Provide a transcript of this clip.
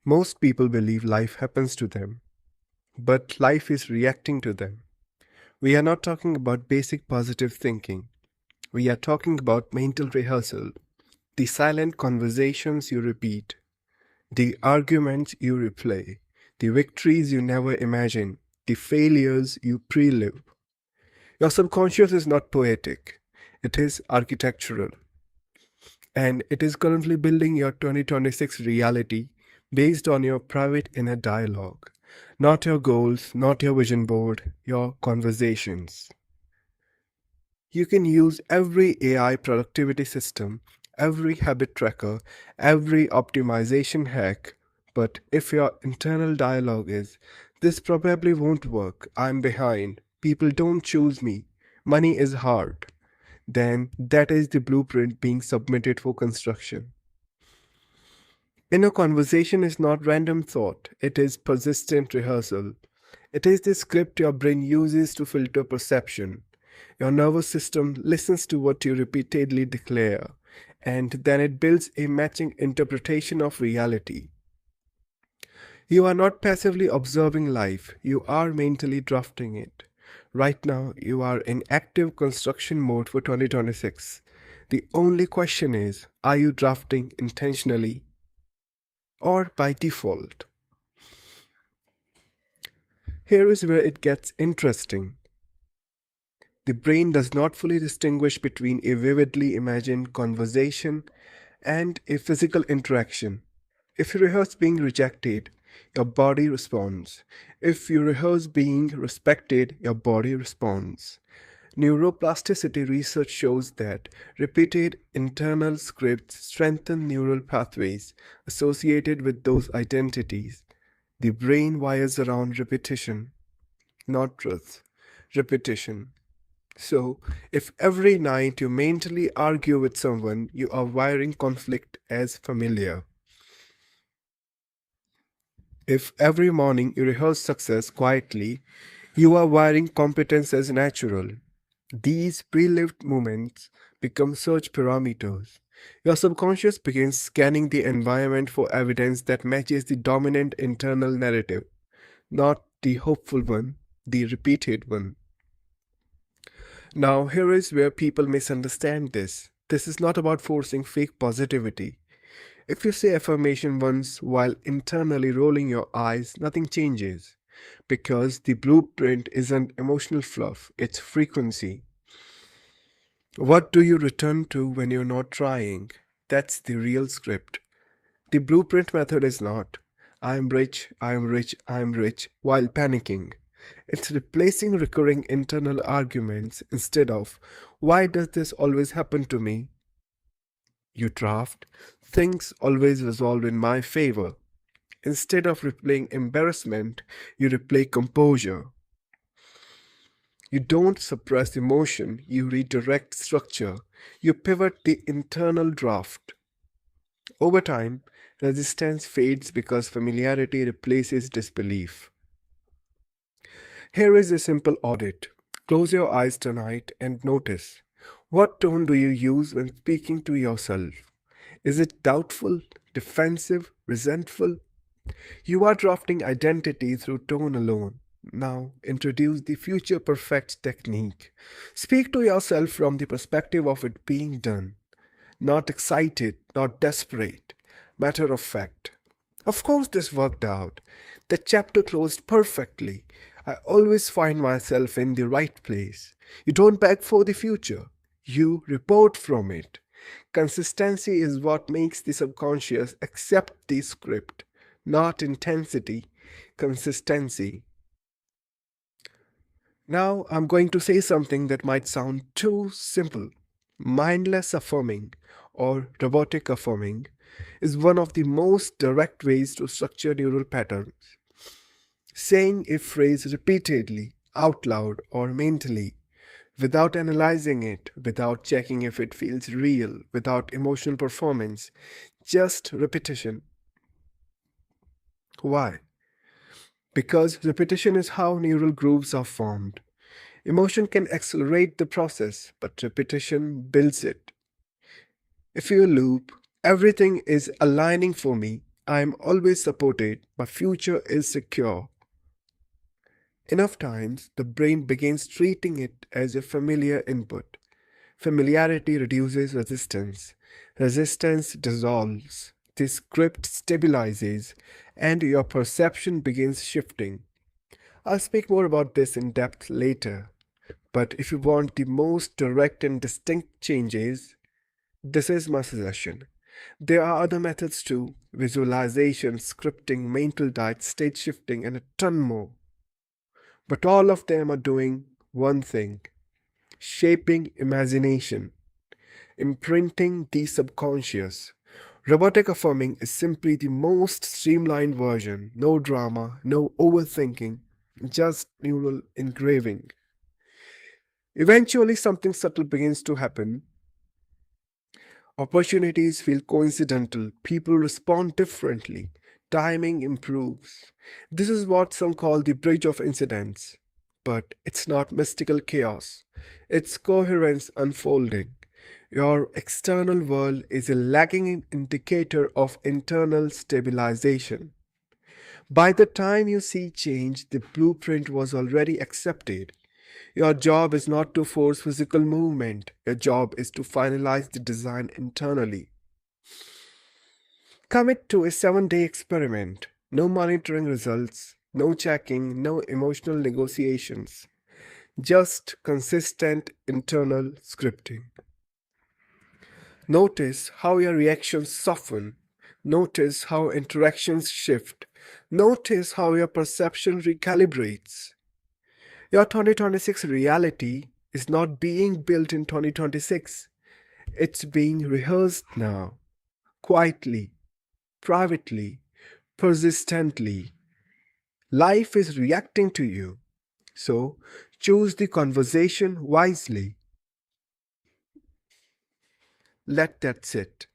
Most people believe life happens to them, but life is reacting to them. We are not talking about basic positive thinking. We are talking about mental rehearsal, the silent conversations you repeat, the arguments you replay, the victories you never imagine, the failures you pre-live. Your subconscious is not poetic, it is architectural, and it is currently building your 2026 reality based on your private inner dialogue. Not your goals, not your vision board, your conversations. You can use every AI productivity system, every habit tracker, every optimization hack, but if your internal dialogue is, this probably won't work, I'm behind, people don't choose me, money is hard, then that is the blueprint being submitted for construction. Inner conversation is not random thought, it is persistent rehearsal. It is the script your brain uses to filter perception. Your nervous system listens to what you repeatedly declare, and then it builds a matching interpretation of reality. You are not passively observing life, you are mentally drafting it. Right now, you are in active construction mode for 2026. The only question is, are you drafting intentionally or by default? Here is where it gets interesting. The brain does not fully distinguish between a vividly imagined conversation and a physical interaction. If you rehearse being rejected, your body responds. If you rehearse being respected, your body responds. Neuroplasticity research shows that repeated internal scripts strengthen neural pathways associated with those identities. The brain wires around repetition, not truth. Repetition. So, if every night you mentally argue with someone, you are wiring conflict as familiar. If every morning you rehearse success quietly, you are wiring competence as natural. These pre-lived moments become search parameters. Your subconscious begins scanning the environment for evidence that matches the dominant internal narrative, not the hopeful one, the repeated one. Now, here is where people misunderstand this. This is not about forcing fake positivity. If you say affirmation once while internally rolling your eyes, nothing changes. Because the blueprint isn't emotional fluff, it's frequency. What do you return to when you're not trying? That's the real script. The blueprint method is not, I'm rich, I'm rich, I'm rich, while panicking. It's replacing recurring internal arguments instead of, why does this always happen to me? You draft, things always resolve in my favor. Instead of replaying embarrassment, you replay composure. You don't suppress emotion, you redirect structure. You pivot the internal draft. Over time, resistance fades because familiarity replaces disbelief. Here is a simple audit. Close your eyes tonight and notice. What tone do you use when speaking to yourself? Is it doubtful, defensive, resentful? You are drafting identity through tone alone. Now, introduce the future perfect technique. Speak to yourself from the perspective of it being done. Not excited, not desperate. Matter of fact. Of course, this worked out. The chapter closed perfectly. I always find myself in the right place. You don't beg for the future, you report from it. Consistency is what makes the subconscious accept the script, not intensity, consistency. Now I'm going to say something that might sound too simple. Mindless affirming or robotic affirming is one of the most direct ways to structure neural patterns. Saying a phrase repeatedly, out loud or mentally, without analyzing it, without checking if it feels real, without emotional performance, just repetition. Why? Because repetition is how neural grooves are formed. Emotion can accelerate the process, but repetition builds it. If you loop, everything is aligning for me, I am always supported. My future is secure. Enough times, the brain begins treating it as a familiar input. Familiarity reduces resistance. Resistance dissolves. The script stabilizes, and your perception begins shifting. I'll speak more about this in depth later, but if you want the most direct and distinct changes, this is my suggestion. There are other methods too: visualization, scripting, mental diet, state shifting, and a ton more. But all of them are doing one thing: shaping imagination, imprinting the subconscious. Robotic affirming is simply the most streamlined version. No drama, no overthinking, just neural engraving. Eventually, something subtle begins to happen. Opportunities feel coincidental, people respond differently, timing improves. This is what some call the bridge of incidents. But it's not mystical chaos, it's coherence unfolding. Your external world is a lagging indicator of internal stabilization. By the time you see change, the blueprint was already accepted. Your job is not to force physical movement. Your job is to finalize the design internally. Commit to a 7-day experiment. No monitoring results, no checking, no emotional negotiations. Just consistent internal scripting. Notice how your reactions soften. Notice how interactions shift. Notice how your perception recalibrates. Your 2026 reality is not being built in 2026. It's being rehearsed now, quietly, privately, persistently. Life is reacting to you. So choose the conversation wisely. Let that sit.